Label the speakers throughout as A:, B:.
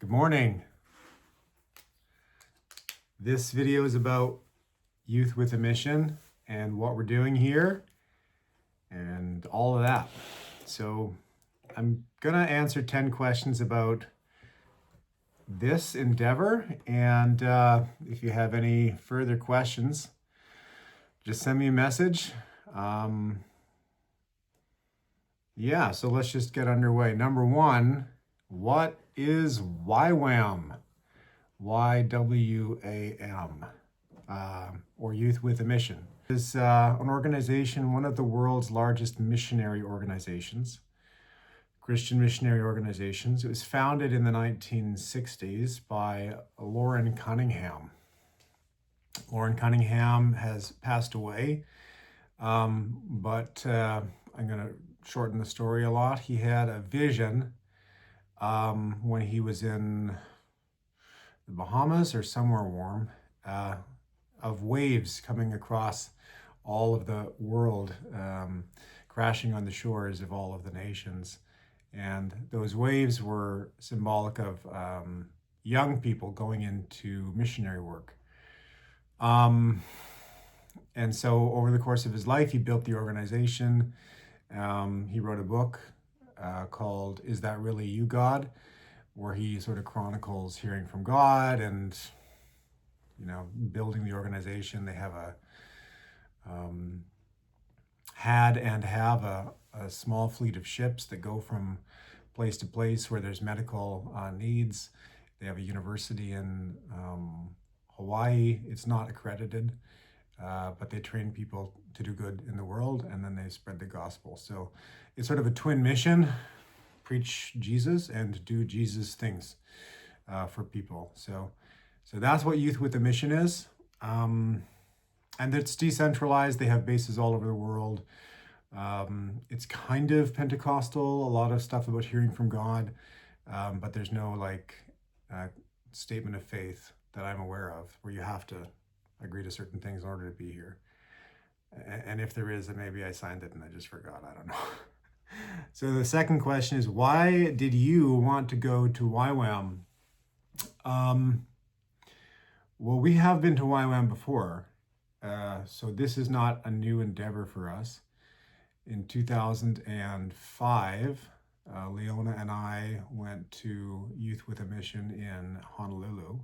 A: Good morning. This video is about Youth with a Mission and what we're doing here and all of that. So I'm gonna answer 10 questions about this endeavor, and if you have any further questions, just send me a message. So let's just get underway. Number one, what is YWAM? YWAM, or Youth with a Mission. It's an organization, one of the world's largest missionary organizations, Christian missionary organizations. It was founded in the 1960s by Loren Cunningham. Loren Cunningham has passed away, but I'm going to shorten the story a lot. He had a vision when he was in the Bahamas or somewhere warm, of waves coming across all of the world, crashing on the shores of all of the nations. And those waves were symbolic of young people going into missionary work. And so over the course of his life, he built the organization. He wrote a book called Is That Really You, God?, where he sort of chronicles hearing from God and, building the organization. They have had and have a small fleet of ships that go from place to place where there's medical needs. They have a university in Hawaii. It's not accredited, but they train people to do good in the world, and then they spread the gospel. So it's sort of a twin mission: preach Jesus and do Jesus things for people. So that's what Youth with a Mission is. And it's decentralized. They have bases all over the world. It's kind of Pentecostal, a lot of stuff about hearing from God, but there's no statement of faith that I'm aware of where you have to agree to certain things in order to be here. And if there is, then maybe I signed it and I just forgot. I don't know. So the second question is, why did you want to go to YWAM? Well, we have been to YWAM before, so this is not a new endeavor for us. In 2005, Leona and I went to Youth with a Mission in Honolulu.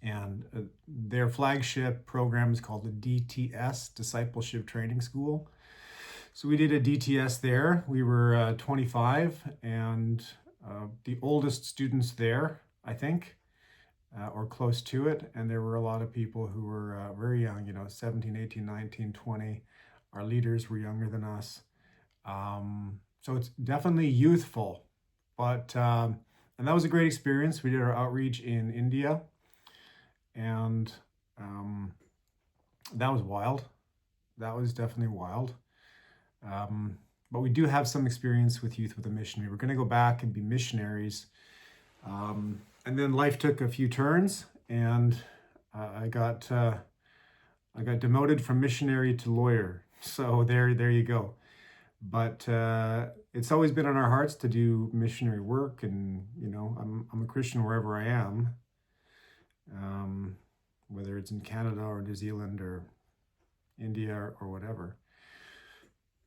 A: And their flagship program is called the DTS, Discipleship Training School. So we did a DTS there. We were 25 and the oldest students there, I think, or close to it. And there were a lot of people who were very young, 17, 18, 19, 20. Our leaders were younger than us. So it's definitely youthful, but, and that was a great experience. We did our outreach in India, and that was wild. That was definitely wild. But we do have some experience with Youth with a Mission. We were going to go back and be missionaries. And then life took a few turns, and I got demoted from missionary to lawyer. So there you go. But it's always been on our hearts to do missionary work, and I'm a Christian wherever I am, whether it's in Canada or New Zealand or India or whatever.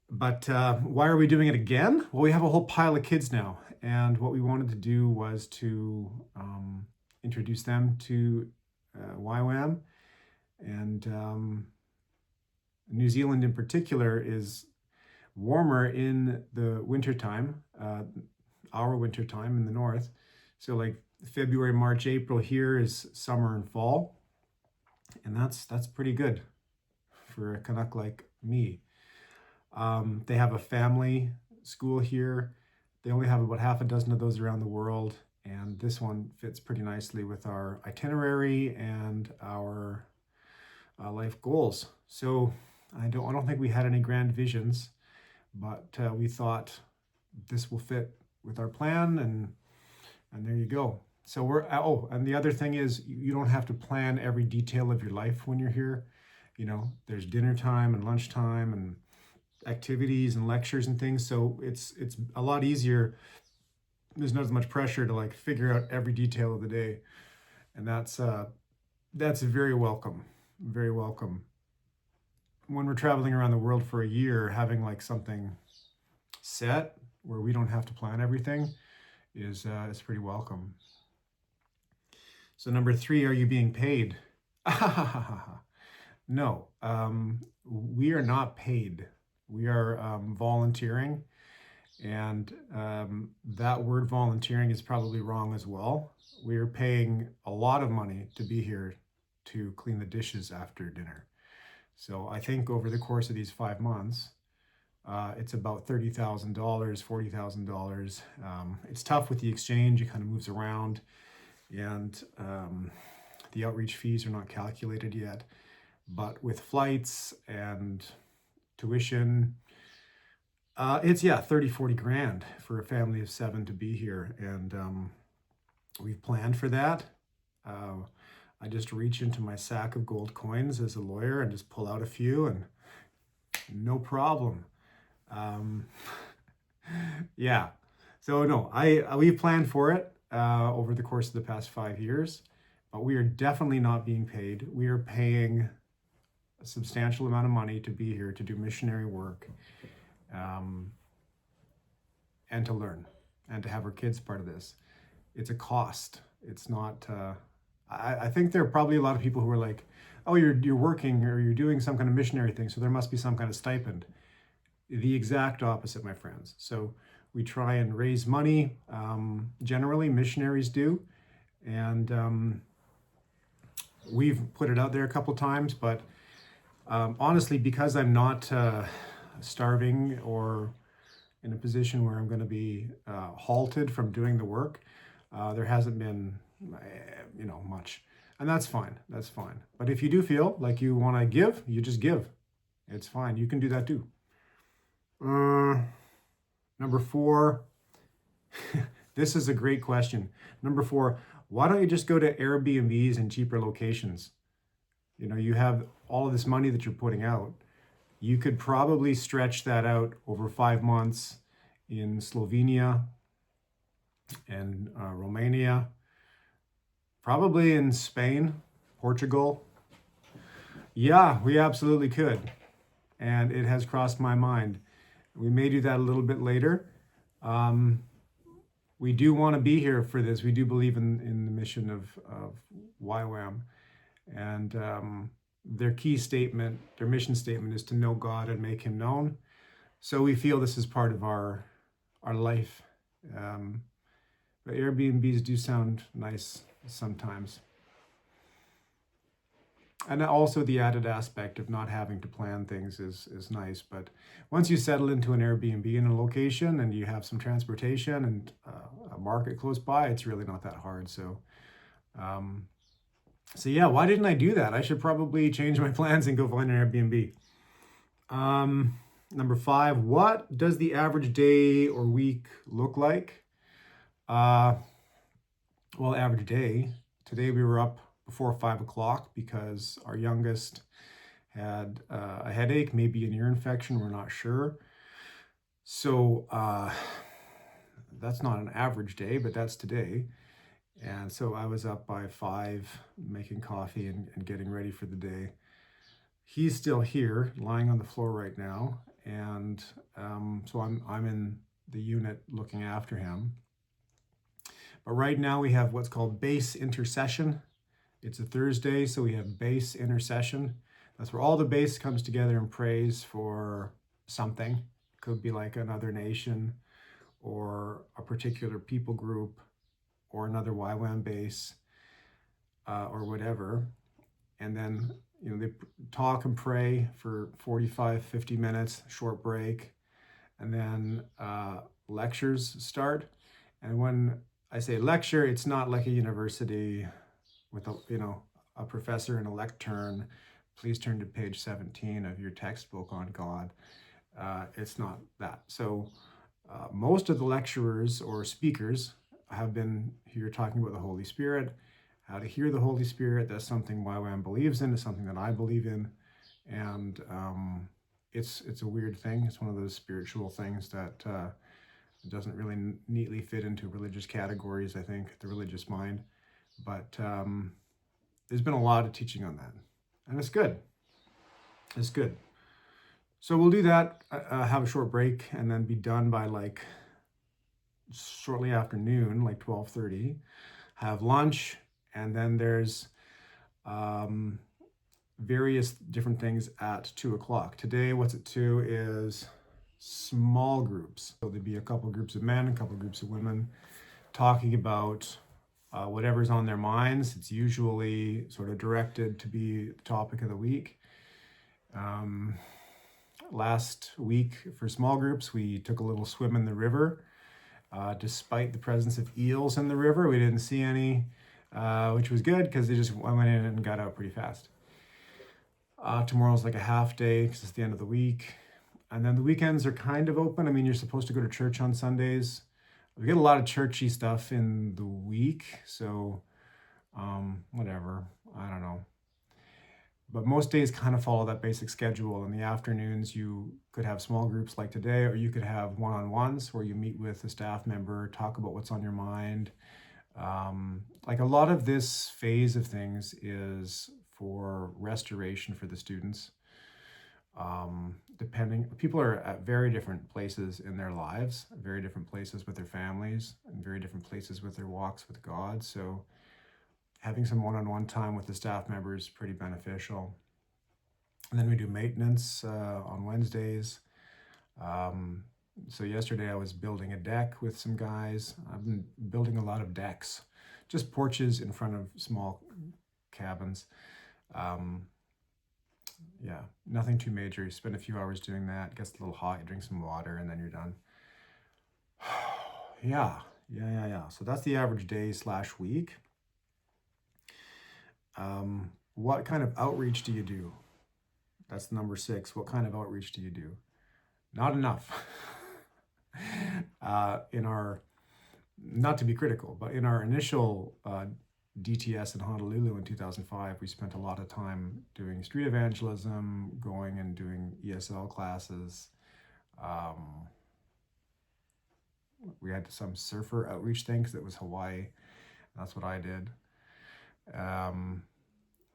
A: But why are we doing it again? Well, we have a whole pile of kids now, and what we wanted to do was to introduce them to YWAM. And New Zealand in particular is warmer in the wintertime, our wintertime in the north. So like February, March, April here is summer and fall. And that's pretty good for a Canuck like me. They have a family school here. They only have about half a dozen of those around the world. And this one fits pretty nicely with our itinerary and our life goals. So I don't think we had any grand visions, but we thought this will fit with our plan, and there you go. So and the other thing is, you don't have to plan every detail of your life when you're here. There's dinner time and lunchtime and activities and lectures and things. So it's a lot easier there's not as much pressure to like figure out every detail of the day. And that's very welcome, very welcome. When we're traveling around the world for a year, having like something set where we don't have to plan everything is pretty welcome. So number 3, are you being paid? No, we are not paid. We are volunteering, and that word volunteering is probably wrong as well. We are paying a lot of money to be here to clean the dishes after dinner. So I think over the course of these 5 months, it's about $30,000, $40,000. It's tough with the exchange, it kind of moves around, and the outreach fees are not calculated yet. But with flights and tuition, it's 30, 40 grand for a family of 7 to be here. And we've planned for that. I just reach into my sack of gold coins as a lawyer and just pull out a few, and no problem. Yeah. So no, we've planned for it over the course of the past 5 years, but we are definitely not being paid. We are paying a substantial amount of money to be here to do missionary work, and to learn and to have our kids part of this. It's a cost. It's not. I think there are probably a lot of people who are like, "Oh, you're working or you're doing some kind of missionary thing, so there must be some kind of stipend." The exact opposite, my friends. So we try and raise money. Generally, missionaries do, and we've put it out there a couple times, but honestly, because I'm not starving or in a position where I'm going to be halted from doing the work, there hasn't been, much, and that's fine. That's fine. But if you do feel like you want to give, you just give. It's fine. You can do that too. Number 4. This is a great question. Number 4. Why don't you just go to Airbnbs in cheaper locations? You have all of this money that you're putting out. You could probably stretch that out over 5 months in Slovenia and Romania, probably in Spain, Portugal. Yeah, we absolutely could. And it has crossed my mind. We may do that a little bit later. We do want to be here for this. We do believe in the mission of YWAM. And their mission statement is to know God and make him known. So we feel this is part of our life. But Airbnbs do sound nice sometimes. And also the added aspect of not having to plan things is nice. But once you settle into an Airbnb in a location and you have some transportation and a market close by, it's really not that hard. So yeah, why didn't I do that? I should probably change my plans and go find an Airbnb. Number 5, what does the average day or week look like? Well, average day. Today we were up before 5 o'clock because our youngest had a headache, maybe an ear infection, we're not sure. So that's not an average day, but that's today. And so I was up by 5 making coffee and getting ready for the day. He's still here, lying on the floor right now. And so I'm in the unit looking after him. But right now we have what's called base intercession. It's a Thursday, so we have base intercession. That's where all the base comes together and prays for something. Could be like another nation or a particular people group or another YWAM base or whatever. And then, they talk and pray for 45, 50 minutes, short break. And then lectures start. And when I say lecture, it's not like a university with a professor and a lectern. Please turn to page 17 of your textbook on God. It's not that. So most of the lecturers or speakers have been here talking about the Holy Spirit, how to hear the Holy Spirit. That's something YWAM believes in. It's something that I believe in. And it's a weird thing. It's one of those spiritual things that It doesn't really neatly fit into religious categories, I think, the religious mind. But there's been a lot of teaching on that. And it's good. It's good. So we'll do that, have a short break, and then be done by like shortly after noon, like 12:30. Have lunch, and then there's various different things at 2 o'clock. Today, what's at 2 is small groups. So there'd be a couple groups of men, a couple groups of women talking about whatever's on their minds. It's usually sort of directed to be the topic of the week. Last week for small groups, we took a little swim in the river. Despite the presence of eels in the river, we didn't see any, which was good because they just went in and got out pretty fast. Tomorrow's like a half day because it's the end of the week. And then the weekends are kind of open. I mean, you're supposed to go to church on Sundays. We get a lot of churchy stuff in the week, so whatever, I don't know. But most days kind of follow that basic schedule. In the afternoons, you could have small groups like today, or you could have one-on-ones where you meet with a staff member, talk about what's on your mind. Like a lot of this phase of things is for restoration for the students. People are at very different places in their lives, very different places with their families, and very different places with their walks with God. So having some one-on-one time with the staff members is pretty beneficial. And then we do maintenance on Wednesdays. So yesterday I was building a deck with some guys. I've been building a lot of decks, just porches in front of small cabins. Yeah, nothing too major. You spend a few hours doing that, gets a little hot, you drink some water, and then you're done. Yeah. So that's the average day/week. What kind of outreach do you do? That's number 6. What kind of outreach do you do? Not enough. Not to be critical, but in our initial DTS in Honolulu in 2005, we spent a lot of time doing street evangelism, going and doing ESL classes. We had some surfer outreach thing because it was Hawaii. That's what I did.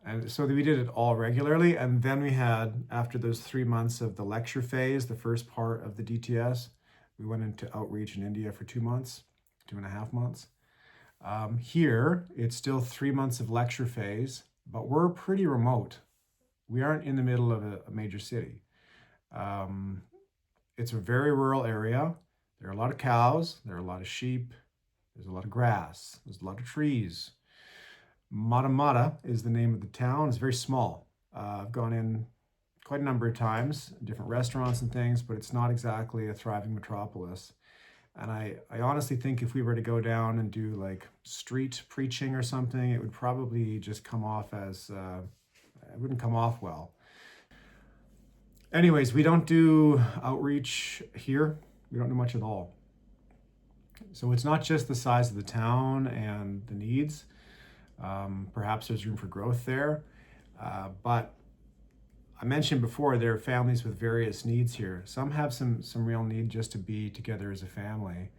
A: And so we did it all regularly. And then we had, after those 3 months of the lecture phase, the first part of the DTS, we went into outreach in India for 2 months, 2.5 months. Here, it's still 3 months of lecture phase, but we're pretty remote. We aren't in the middle of a major city. It's a very rural area. There are a lot of cows, there are a lot of sheep, there's a lot of grass, there's a lot of trees. Matamata is the name of the town. It's very small. I've gone in quite a number of times, different restaurants and things, but it's not exactly a thriving metropolis. And I honestly think if we were to go down and do like street preaching or something, it would probably just come off as, it wouldn't come off well. Anyways, we don't do outreach here. We don't do much at all. So it's not just the size of the town and the needs. Perhaps there's room for growth there. But I mentioned before, there are families with various needs here. Some have some real need just to be together as a family.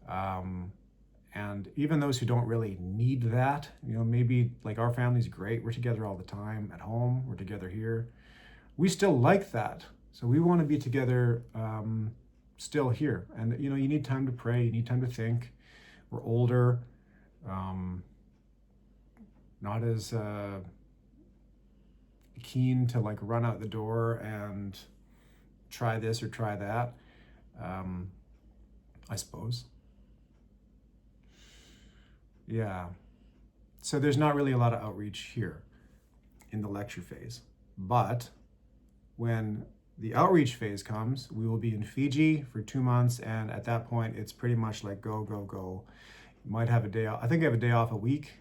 A: And even those who don't really need that, maybe like our family's great. We're together all the time at home. We're together here. We still like that. So we want to be together still here. And, you need time to pray. You need time to think. We're older. Not as keen to like run out the door and try this or try that, I suppose. Yeah. So there's not really a lot of outreach here in the lecture phase. But when the outreach phase comes, we will be in Fiji for 2 months. And at that point, it's pretty much like go, go, go. You might have a day off. I think I have a day off a week.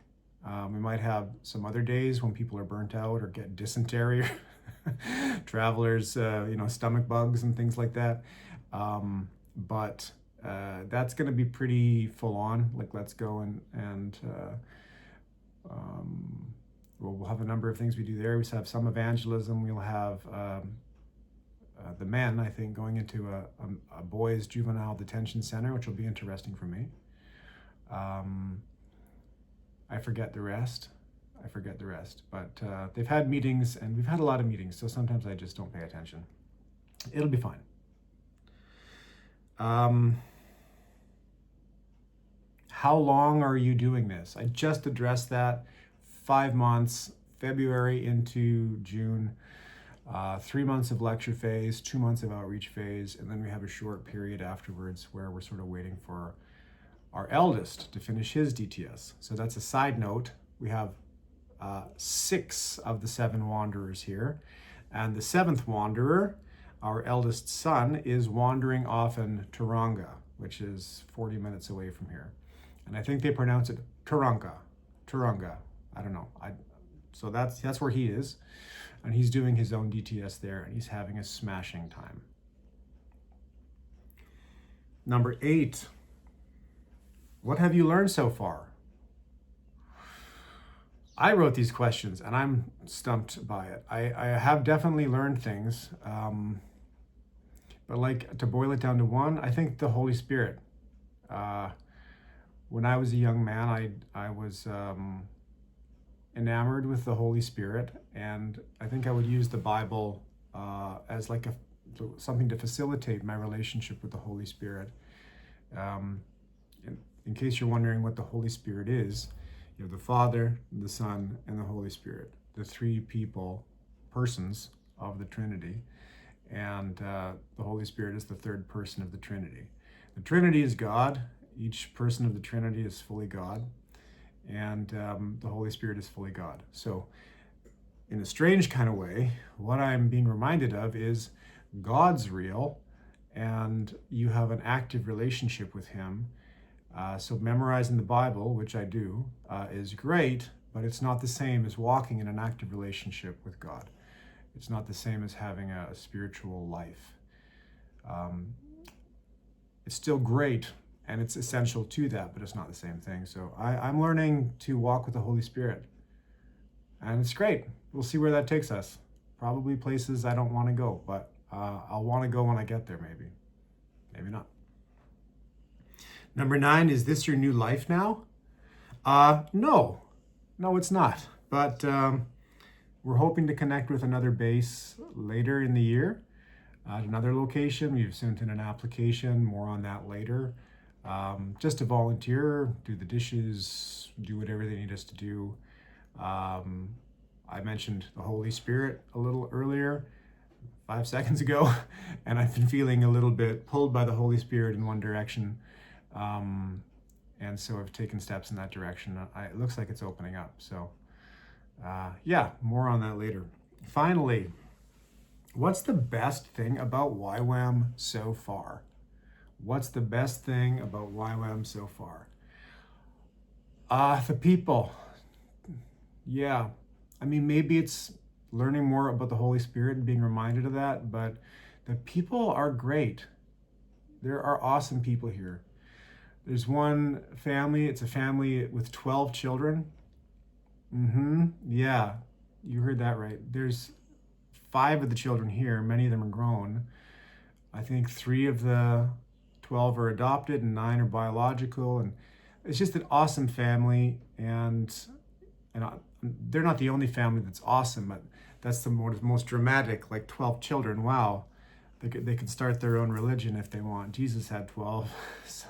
A: We might have some other days when people are burnt out or get dysentery, travelers, stomach bugs and things like that. But that's going to be pretty full on. Like, let's go and we'll have a number of things we do there. We have some evangelism. We'll have the men, I think, going into a boys' juvenile detention center, which will be interesting for me. I forget the rest. But they've had meetings, and we've had a lot of meetings, so sometimes I just don't pay attention. It'll be fine. How long are you doing this? I just addressed that. 5 months, February into June, 3 months of lecture phase, 2 months of outreach phase, and then we have a short period afterwards where we're sort of waiting for our eldest to finish his DTS. So that's a side note. We have 6 of the 7 wanderers here, and the 7th wanderer, our eldest son, is wandering off in Taronga, which is 40 minutes away from here. And I think they pronounce it Taronga. I don't know. So that's where he is, and he's doing his own DTS there, and he's having a smashing time. Number 8. What have you learned so far? I wrote these questions, and I'm stumped by it. I have definitely learned things, but like, to boil it down to one, I think the Holy Spirit. When I was a young man, I was enamored with the Holy Spirit, and I think I would use the Bible as like something to facilitate my relationship with the Holy Spirit. In case you're wondering what the Holy Spirit is, you have the Father, the Son, and the Holy Spirit, the 3 persons of the Trinity, and the Holy Spirit is the 3rd person of the Trinity. The Trinity is God. Each person of the Trinity is fully God, and the Holy Spirit is fully God. So in a strange kind of way, what I'm being reminded of is God's real, and you have an active relationship with him. So memorizing the Bible, which I do, is great, but it's not the same as walking in an active relationship with God. It's not the same as having a spiritual life. It's still great, and it's essential to that, but it's not the same thing. So I'm learning to walk with the Holy Spirit, and it's great. We'll see where that takes us. Probably places I don't want to go, but I'll want to go when I get there, maybe. Maybe not. Number 9, is this your new life now? No, it's not. But we're hoping to connect with another base later in the year at another location. We've sent in an application, more on that later. Just to volunteer, do the dishes, do whatever they need us to do. I mentioned the Holy Spirit a little earlier, 5 seconds ago, and I've been feeling a little bit pulled by the Holy Spirit in one direction. And so I've taken steps in that direction. It looks like it's opening up. So more on that later. Finally, what's the best thing about YWAM so far? What's the best thing about YWAM so far? The people. Yeah. I mean, maybe it's learning more about the Holy Spirit and being reminded of that, but the people are great. There are awesome people here. There's one family, it's a family with 12 children. Yeah, you heard that right. There's 5 of the children here, many of them are grown. I think 3 of the 12 are adopted and 9 are biological. And it's just an awesome family. And they're not the only family that's awesome, but that's the most dramatic, like 12 children. Wow, they could start their own religion if they want. Jesus had 12, so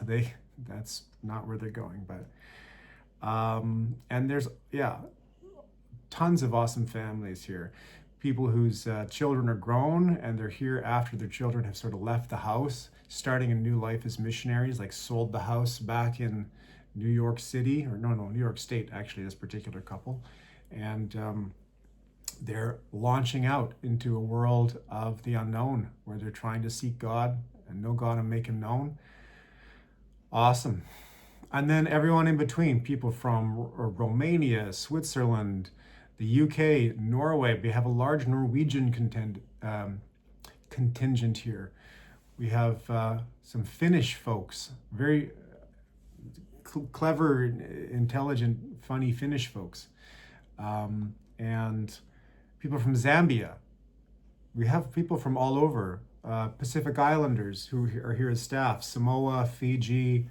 A: that's not where they're going. But and there's tons of awesome families here. People whose children are grown and they're here after their children have sort of left the house, starting a new life as missionaries, like sold the house back in New York City, or New York State, actually, this particular couple. And they're launching out into a world of the unknown where they're trying to seek God and know God and make him known. Awesome. And then everyone in between, people from Romania, Switzerland, the UK, Norway. We have a large Norwegian contingent here. We have some Finnish folks, very clever, intelligent, funny Finnish folks. And people from Zambia. We have people from all over. Pacific Islanders who are here as staff, Samoa, Fiji.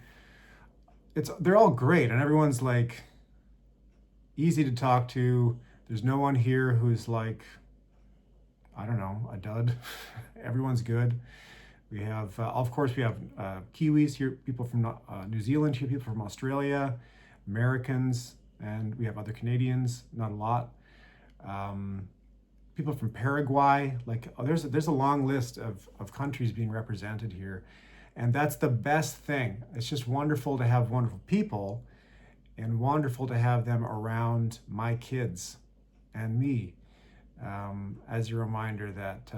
A: They're all great, and everyone's like easy to talk to. There's no one here who's like, I don't know, a dud. Everyone's good. We have, of course, we have Kiwis here, people from New Zealand here, people from Australia, Americans, and we have other Canadians, not a lot. People from Paraguay, like there's a long list of countries being represented here. And that's the best thing. It's just wonderful to have wonderful people and wonderful to have them around my kids and me as a reminder that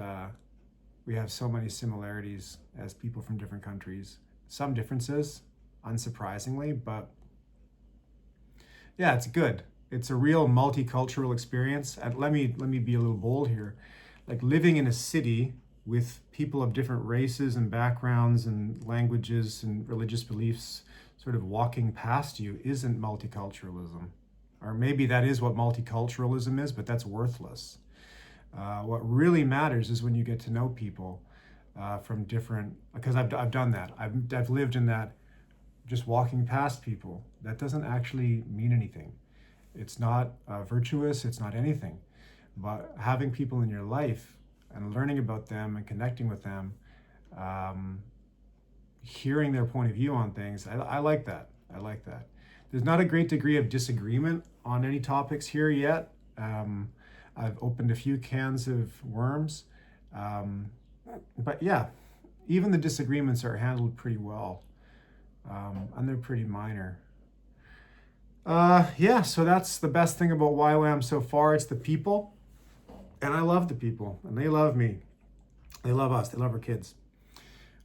A: we have so many similarities as people from different countries. Some differences, unsurprisingly, but yeah, it's good. It's a real multicultural experience. And let me be a little bold here. Like living in a city with people of different races and backgrounds and languages and religious beliefs sort of walking past you isn't multiculturalism. Or maybe that is what multiculturalism is, but that's worthless. What really matters is when you get to know people from different, because I've done that. I've lived in that, just walking past people. That doesn't actually mean anything. It's not virtuous, it's not anything. But having people in your life and learning about them and connecting with them, hearing their point of view on things, I like that. I like that. There's not a great degree of disagreement on any topics here yet. I've opened a few cans of worms. But yeah, even the disagreements are handled pretty well. And they're pretty minor. Yeah, so that's the best thing about YWAM so far. It's the people. And I love the people, and they love me. They love us. They love our kids.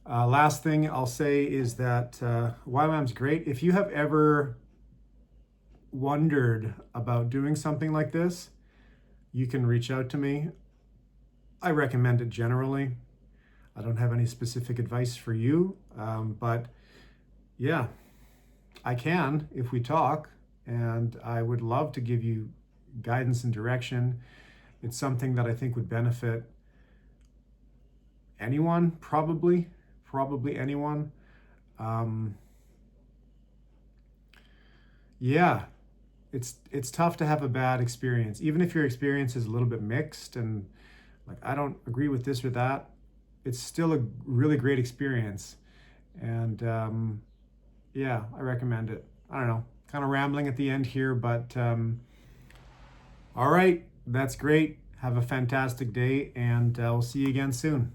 A: Last thing I'll say is that YWAM's great. If you have ever wondered about doing something like this, you can reach out to me. I recommend it generally. I don't have any specific advice for you, but yeah, I can if we talk, and I would love to give you guidance and direction. It's something that I think would benefit anyone, probably anyone. Yeah, it's tough to have a bad experience, even if your experience is a little bit mixed and like I don't agree with this or that. It's still a really great experience, and yeah, I recommend it. I don't know, kind of rambling at the end here, but all right. That's great. Have a fantastic day, and we'll see you again soon.